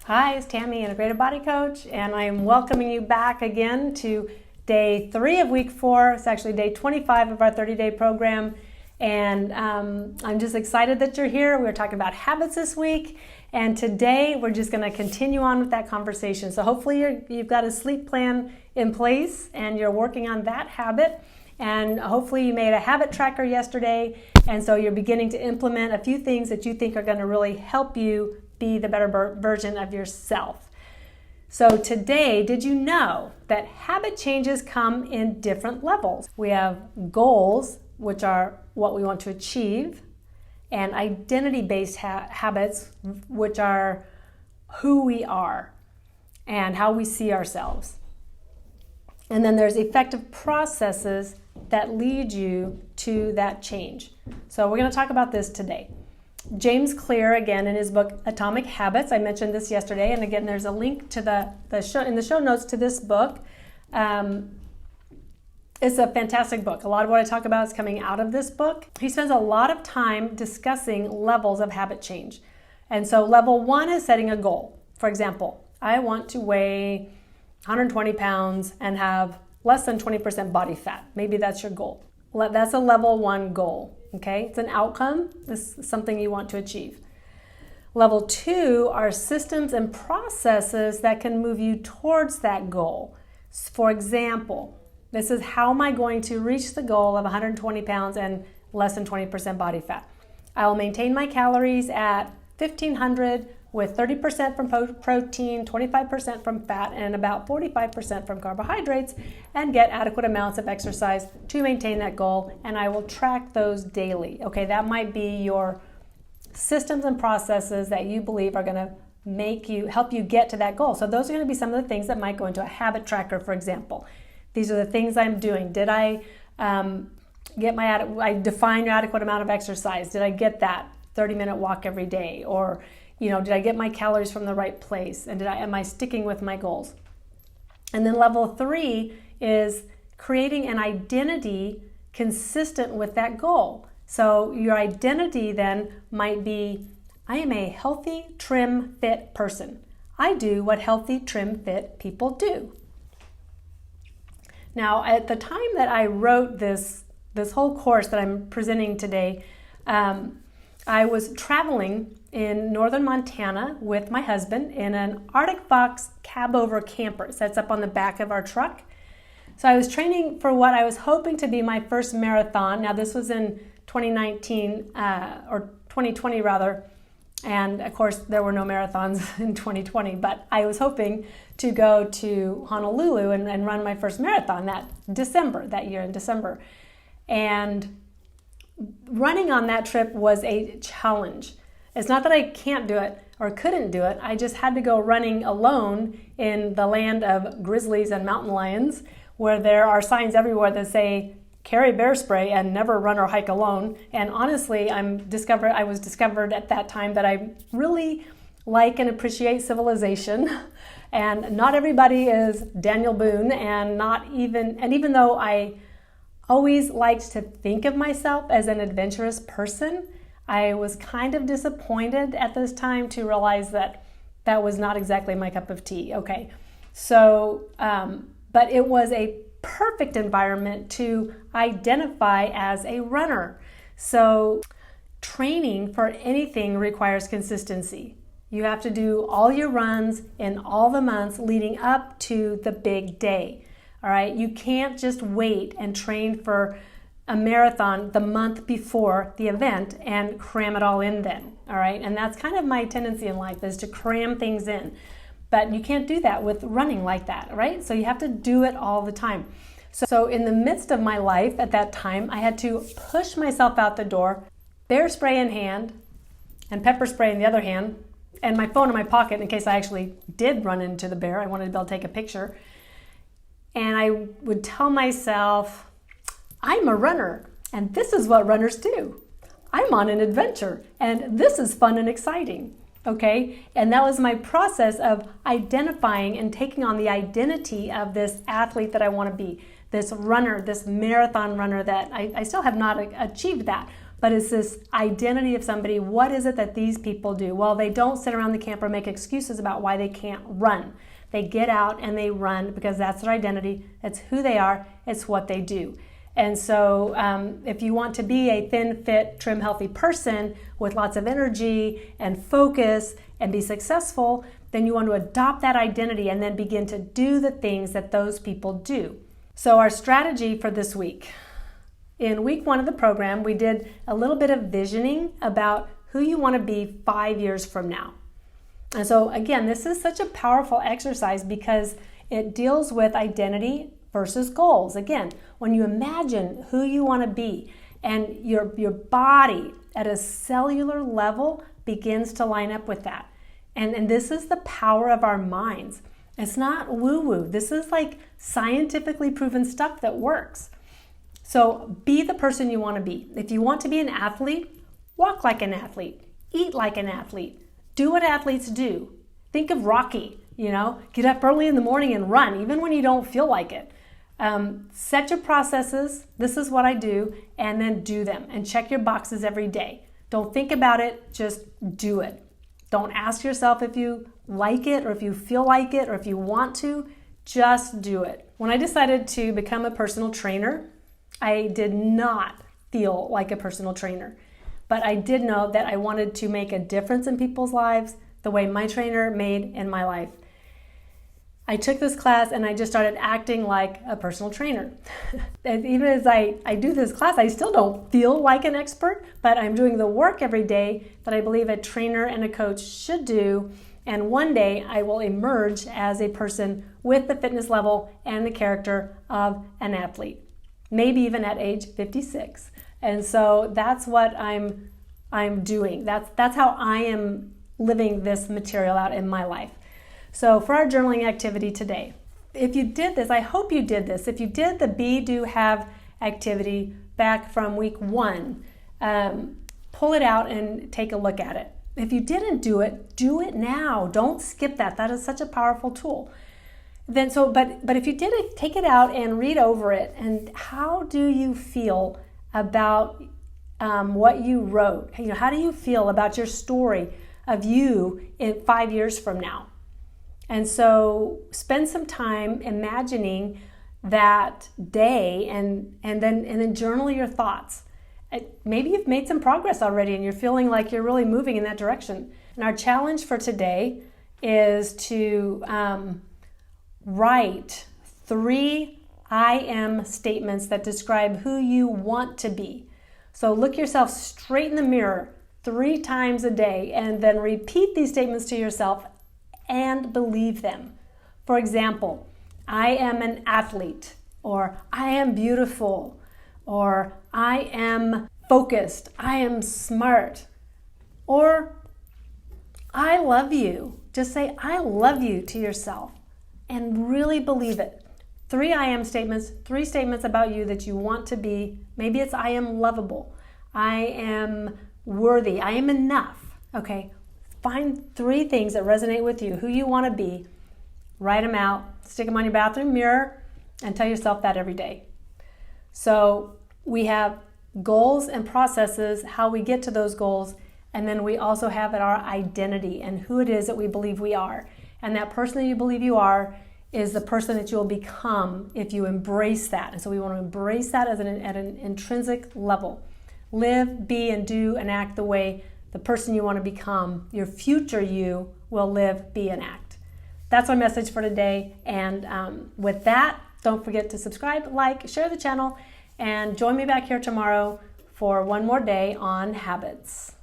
Hi, it's Tammy, Integrative Body Coach, and I am welcoming you back again to day 3 of week 4. It's actually day 25 of our 30-day program, and I'm just excited that you're here. We're talking about habits this week, and today we're just going to continue on with that conversation. So hopefully you've got a sleep plan in place and you're working on that habit, and hopefully you made a habit tracker yesterday, and so you're beginning to implement a few things that you think are going to really help you be the better version of yourself. So today, did you know that habit changes come in different levels? We have goals, which are what we want to achieve, and identity-based habits, which are who we are and how we see ourselves. And then there's effective processes that lead you to that change. So we're going to talk about this today. James Clear, again, in his book Atomic Habits, I mentioned this yesterday, and again, there's a link to the show in the show notes to this book. It's a fantastic book. A lot of what I talk about is coming out of this book. He spends a lot of time discussing levels of habit change. And so level 1 is setting a goal. For example, I want to weigh 120 pounds and have less than 20% body fat. Maybe that's your goal. That's a level 1 goal. Okay, it's an outcome. This is something you want to achieve. Level 2 are systems and processes that can move you towards that goal. For example, this is how am I going to reach the goal of 120 pounds and less than 20% body fat? I will maintain my calories at 1,500 with 30% from protein, 25% from fat, and about 45% from carbohydrates, and get adequate amounts of exercise to maintain that goal, and I will track those daily. Okay, that might be your systems and processes that you believe are going to help you get to that goal. So those are going to be some of the things that might go into a habit tracker, for example. These are the things I'm doing. Did I I define your adequate amount of exercise? Did I get that 30-minute walk every day? Or did I get my calories from the right place? And am I sticking with my goals? And then level 3 is creating an identity consistent with that goal. So your identity then might be, I am a healthy, trim, fit person. I do what healthy, trim, fit people do. Now, at the time that I wrote this whole course that I'm presenting today, I was traveling in northern Montana with my husband in an Arctic Fox cab-over camper. That's up on the back of our truck. So I was training for what I was hoping to be my first marathon. Now this was in 2019, or 2020 rather, and of course there were no marathons in 2020, but I was hoping to go to Honolulu and run my first marathon that year in December. And running on that trip was a challenge. It's not that I can't do it or couldn't do it. I just had to go running alone in the land of grizzlies and mountain lions, where there are signs everywhere that say, carry bear spray and never run or hike alone. And honestly, I was discovered at that time that I really like and appreciate civilization. And not everybody is Daniel Boone, and even though I always liked to think of myself as an adventurous person, I was kind of disappointed at this time to realize that was not exactly my cup of tea. Okay, so, but it was a perfect environment to identify as a runner. So training for anything requires consistency. You have to do all your runs in all the months leading up to the big day. All right, you can't just wait and train for a marathon the month before the event and cram it all in then. All right, and that's kind of my tendency in life, is to cram things in. But you can't do that with running like that, right? So you have to do it all the time. So in the midst of my life at that time, I had to push myself out the door, bear spray in hand and pepper spray in the other hand, and my phone in my pocket in case I actually did run into the bear. I wanted to be able to take a picture. And I would tell myself, I'm a runner, and this is what runners do. I'm on an adventure, and this is fun and exciting, okay? And that was my process of identifying and taking on the identity of this athlete that I want to be, this runner, this marathon runner that I still have not achieved that, but it's this identity of somebody. What is it that these people do? Well, they don't sit around the camp or make excuses about why they can't run. They get out and they run because that's their identity. It's who they are. It's what they do. And so if you want to be a thin, fit, trim, healthy person with lots of energy and focus and be successful, then you want to adopt that identity and then begin to do the things that those people do. So our strategy for this week. In week 1 of the program, we did a little bit of visioning about who you want to be 5 years from now. And so again, this is such a powerful exercise because it deals with identity versus goals. Again, when you imagine who you want to be and your body at a cellular level begins to line up with that. And this is the power of our minds. It's not woo-woo. This is like scientifically proven stuff that works. So be the person you want to be. If you want to be an athlete, walk like an athlete, eat like an athlete, do what athletes do. Think of Rocky, get up early in the morning and run, even when you don't feel like it. Set your processes, this is what I do, and then do them and check your boxes every day. Don't think about it, just do it. Don't ask yourself if you like it or if you feel like it or if you want to, just do it. When I decided to become a personal trainer, I did not feel like a personal trainer, but I did know that I wanted to make a difference in people's lives the way my trainer made in my life. I took this class and I just started acting like a personal trainer. And even as I do this class, I still don't feel like an expert, but I'm doing the work every day that I believe a trainer and a coach should do. And one day I will emerge as a person with the fitness level and the character of an athlete, maybe even at age 56. And so that's what I'm doing. That's how I am living this material out in my life. So for our journaling activity today, if you did this, I hope you did this. If you did the be, do, have activity back from week 1, pull it out and take a look at it. If you didn't do it now. Don't skip that. That is such a powerful tool. But if you did it, take it out and read over it. And how do you feel about what you wrote? How do you feel about your story of you in 5 years from now? And so spend some time imagining that day and then journal your thoughts. Maybe you've made some progress already and you're feeling like you're really moving in that direction. And our challenge for today is to write 3 I am statements that describe who you want to be. So look yourself straight in the mirror 3 times a day and then repeat these statements to yourself and believe them. For example, I am an athlete, or I am beautiful, or I am focused, I am smart, or I love you. Just say I love you to yourself and really believe it. 3 I am statements, 3 statements about you that you want to be. Maybe it's I am lovable, I am worthy, I am enough. Okay. Find 3 things that resonate with you, who you want to be, write them out, stick them on your bathroom mirror, and tell yourself that every day. So we have goals and processes, how we get to those goals, and then we also have our identity and who it is that we believe we are. And that person that you believe you are is the person that you'll become if you embrace that. And so we want to embrace that at an intrinsic level. Live, be, and do and act the way the person you want to become, your future you, will live, be, and act. That's our message for today. And with that, don't forget to subscribe, like, share the channel, and join me back here tomorrow for one more day on habits.